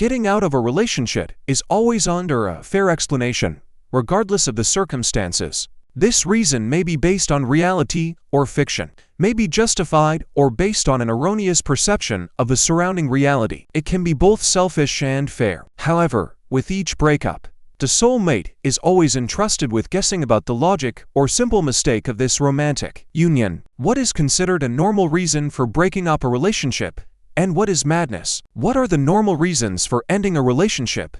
Getting out of a relationship is always under a fair explanation, regardless of the circumstances. This reason may be based on reality or fiction, may be justified or based on an erroneous perception of the surrounding reality. It can be both selfish and fair. However, with each breakup, the soulmate is always entrusted with guessing about the logic or simple mistake of this romantic union. What is considered a normal reason for breaking up a relationship, and what is madness? What are the normal reasons for ending a relationship?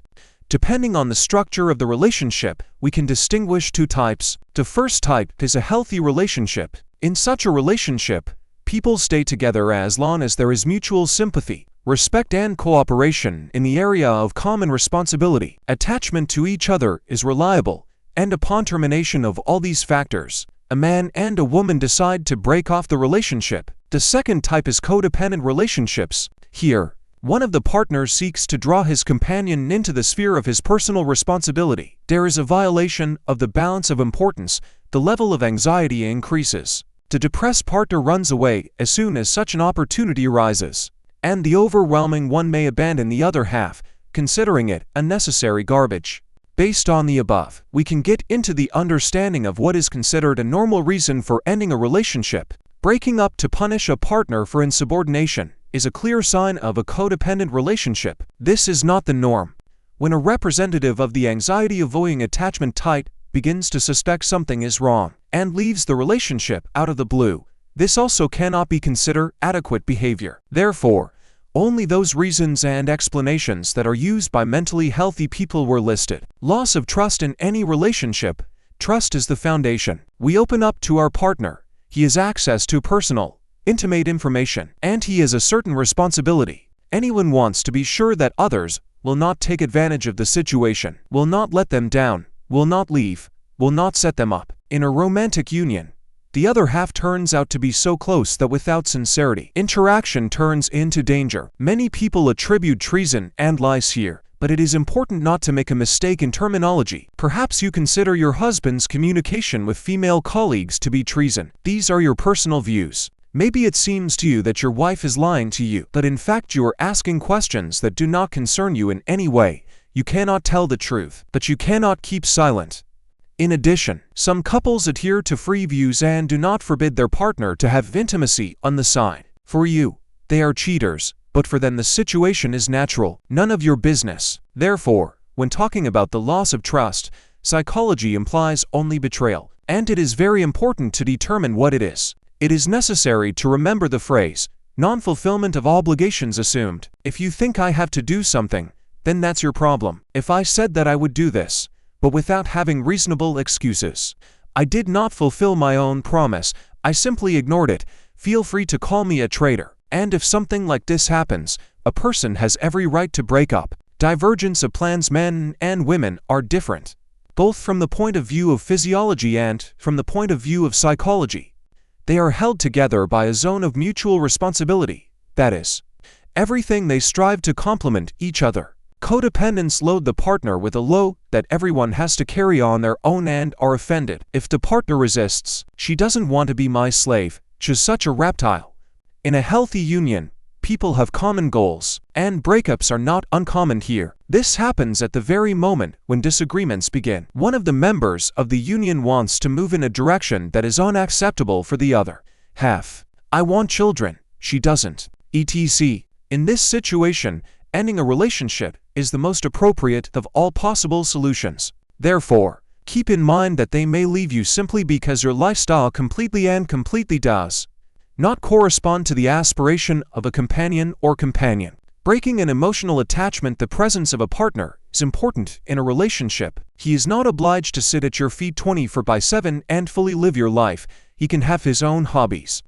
Depending on the structure of the relationship, we can distinguish two types. The first type is a healthy relationship. In such a relationship, people stay together as long as there is mutual sympathy, respect and cooperation in the area of common responsibility. Attachment to each other is reliable, and upon termination of all these factors, a man and a woman decide to break off the relationship. The second type is codependent relationships. Here, one of the partners seeks to draw his companion into the sphere of his personal responsibility. There is a violation of the balance of importance. The level of anxiety increases. The depressed partner runs away as soon as such an opportunity arises, and the overwhelming one may abandon the other half, considering it unnecessary garbage. Based on the above, we can get into the understanding of what is considered a normal reason for ending a relationship. Breaking up to punish a partner for insubordination is a clear sign of a codependent relationship. This is not the norm. When a representative of the anxiety-avoiding attachment type begins to suspect something is wrong and leaves the relationship out of the blue, this also cannot be considered adequate behavior. Therefore, only those reasons and explanations that are used by mentally healthy people were listed. Loss of trust in any relationship. Trust is the foundation. We open up to our partner. He has access to personal, intimate information, and he has a certain responsibility. Anyone wants to be sure that others will not take advantage of the situation, will not let them down, will not leave, will not set them up. In a romantic union, the other half turns out to be so close that without sincerity, interaction turns into danger. Many people attribute treason and lies here, but it is important not to make a mistake in terminology. Perhaps you consider your husband's communication with female colleagues to be treason. These are your personal views. Maybe it seems to you that your wife is lying to you, but in fact you are asking questions that do not concern you in any way. You cannot tell the truth, but you cannot keep silent. In addition, some couples adhere to free views and do not forbid their partner to have intimacy on the side. For you, they are cheaters, but for them the situation is natural, none of your business. Therefore, when talking about the loss of trust, psychology implies only betrayal, and it is very important to determine what it is. It is necessary to remember the phrase, non-fulfillment of obligations assumed. If you think I have to do something, then that's your problem. If I said that I would do this, but without having reasonable excuses, I did not fulfill my own promise, I simply ignored it, feel free to call me a traitor. And if something like this happens, a person has every right to break up. Divergence of plans. Men and women are different, both from the point of view of physiology and from the point of view of psychology. They are held together by a zone of mutual responsibility, that is, everything they strive to complement each other. Codependents load the partner with a load that everyone has to carry on their own and are offended if the partner resists. She doesn't want to be my slave, she's such a reptile. In a healthy union, people have common goals, and breakups are not uncommon here. This happens at the very moment when disagreements begin. One of the members of the union wants to move in a direction that is unacceptable for the other half. I want children, she doesn't, etc. In this situation, ending a relationship is the most appropriate of all possible solutions. Therefore, keep in mind that they may leave you simply because your lifestyle completely does not correspond to the aspiration of a companion or companion. Breaking an emotional attachment. The presence of a partner is important in a relationship. He is not obliged to sit at your feet 24/7 and fully live your life. He can have his own hobbies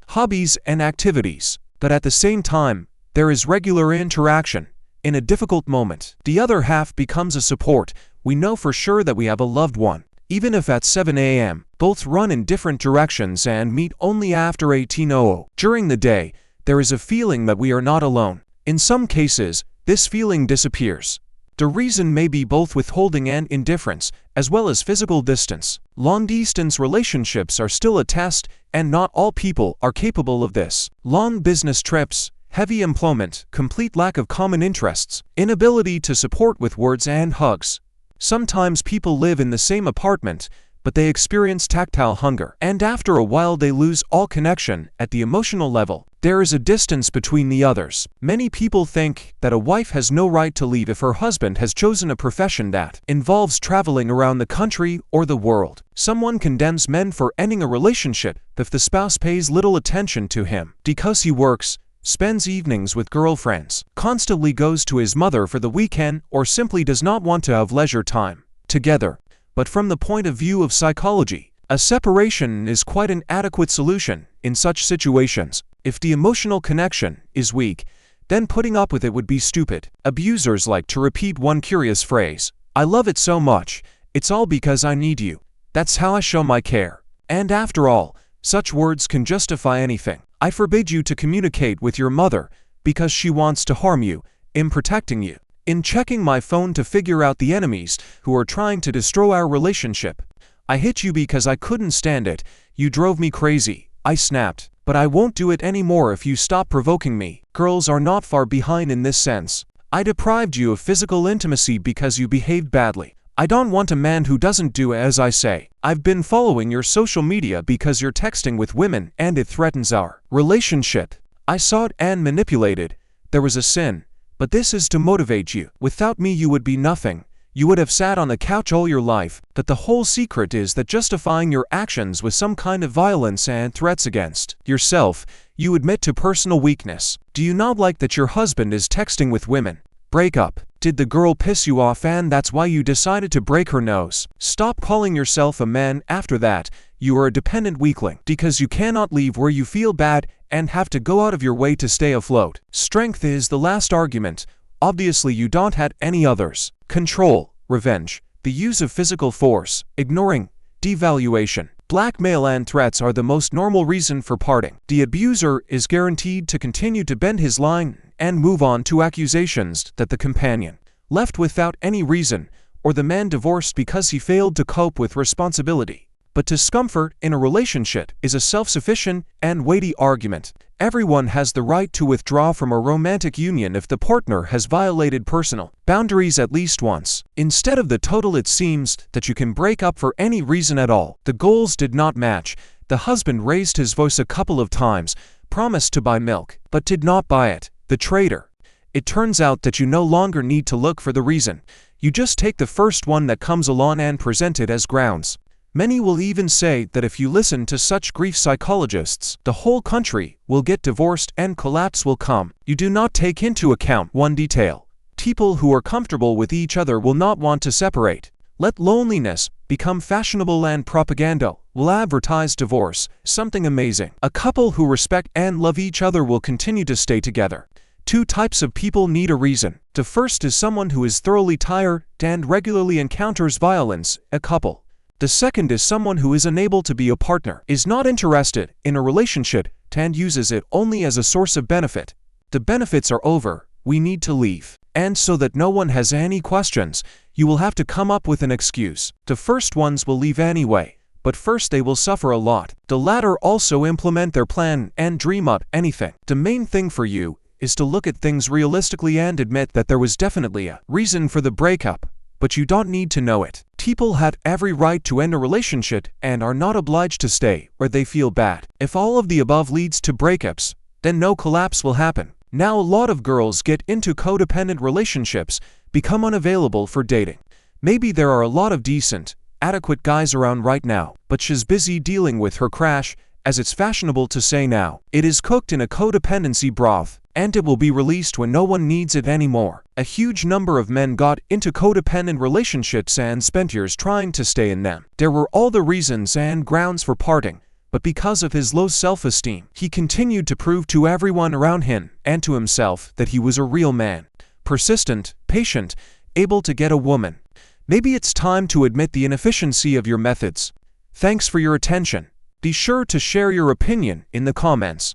and activities, but at the same time, there is regular interaction. In a difficult moment, the other half becomes a support. We know for sure that we have a loved one. Even if at 7 a.m., both run in different directions and meet only after 18:00. During the day, there is a feeling that we are not alone. In some cases, this feeling disappears. The reason may be both withholding and indifference, as well as physical distance. Long-distance relationships are still a test, and not all people are capable of this. Long business trips, heavy employment, complete lack of common interests, inability to support with words and hugs. Sometimes people live in the same apartment, but they experience tactile hunger, and after a while they lose all connection at the emotional level. There is a distance between the others. Many people think that a wife has no right to leave if her husband has chosen a profession that involves traveling around the country or the world. Someone condemns men for ending a relationship if the spouse pays little attention to him because he works, spends evenings with girlfriends, constantly goes to his mother for the weekend, or simply does not want to have leisure time together. But from the point of view of psychology, a separation is quite an adequate solution in such situations. If the emotional connection is weak, then putting up with it would be stupid. Abusers like to repeat one curious phrase: "I love it so much, it's all because I need you. That's how I show my care." And after all, such words can justify anything. I forbid you to communicate with your mother because she wants to harm you, in protecting you, in checking my phone to figure out the enemies who are trying to destroy our relationship. I hit you because I couldn't stand it. You drove me crazy. I snapped. But I won't do it anymore if you stop provoking me. Girls are not far behind in this sense. I deprived you of physical intimacy because you behaved badly. I don't want a man who doesn't do as I say. I've been following your social media because you're texting with women and it threatens our relationship. I saw it and manipulated. There was a sin. But this is to motivate you. Without me you would be nothing. You would have sat on the couch all your life. That the whole secret is that justifying your actions with some kind of violence and threats against yourself, you admit to personal weakness. Do you not like that your husband is texting with women? Break up. Did the girl piss you off and that's why you decided to break her nose? Stop calling yourself a man after that. You are a dependent weakling because you cannot leave where you feel bad and have to go out of your way to stay afloat. Strength is the last argument. Obviously you don't have any others. Control, revenge, the use of physical force, ignoring, devaluation, blackmail and threats are the most normal reason for parting. The abuser is guaranteed to continue to bend his line and move on to accusations that the companion left without any reason, or the man divorced because he failed to cope with responsibility. But discomfort in a relationship is a self-sufficient and weighty argument. Everyone has the right to withdraw from a romantic union if the partner has violated personal boundaries at least once. Instead of the total, it seems that you can break up for any reason at all. The goals did not match. The husband raised his voice a couple of times, promised to buy milk, but did not buy it. The traitor. It turns out that you no longer need to look for the reason. You just take the first one that comes along and present it as grounds. Many will even say that if you listen to such grief psychologists, the whole country will get divorced and collapse will come. You do not take into account one detail. People who are comfortable with each other will not want to separate. Let loneliness become fashionable and propaganda will advertise divorce, something amazing. A couple who respect and love each other will continue to stay together. Two types of people need a reason. The first is someone who is thoroughly tired and regularly encounters violence, a couple. The second is someone who is unable to be a partner, is not interested in a relationship, and uses it only as a source of benefit. The benefits are over, we need to leave. And so that no one has any questions, you will have to come up with an excuse. The first ones will leave anyway, but first they will suffer a lot. The latter also implement their plan and dream up anything. The main thing for you is to look at things realistically and admit that there was definitely a reason for the breakup. But you don't need to know it. People have every right to end a relationship and are not obliged to stay where they feel bad. If all of the above leads to breakups, then no collapse will happen. Now a lot of girls get into codependent relationships, become unavailable for dating. Maybe there are a lot of decent, adequate guys around right now, but she's busy dealing with her crash, as it's fashionable to say now. It is cooked in a codependency broth, and it will be released when no one needs it anymore. A huge number of men got into codependent relationships and spent years trying to stay in them. There were all the reasons and grounds for parting, but because of his low self-esteem, he continued to prove to everyone around him and to himself that he was a real man. Persistent, patient, able to get a woman. Maybe it's time to admit the inefficiency of your methods. Thanks for your attention. Be sure to share your opinion in the comments.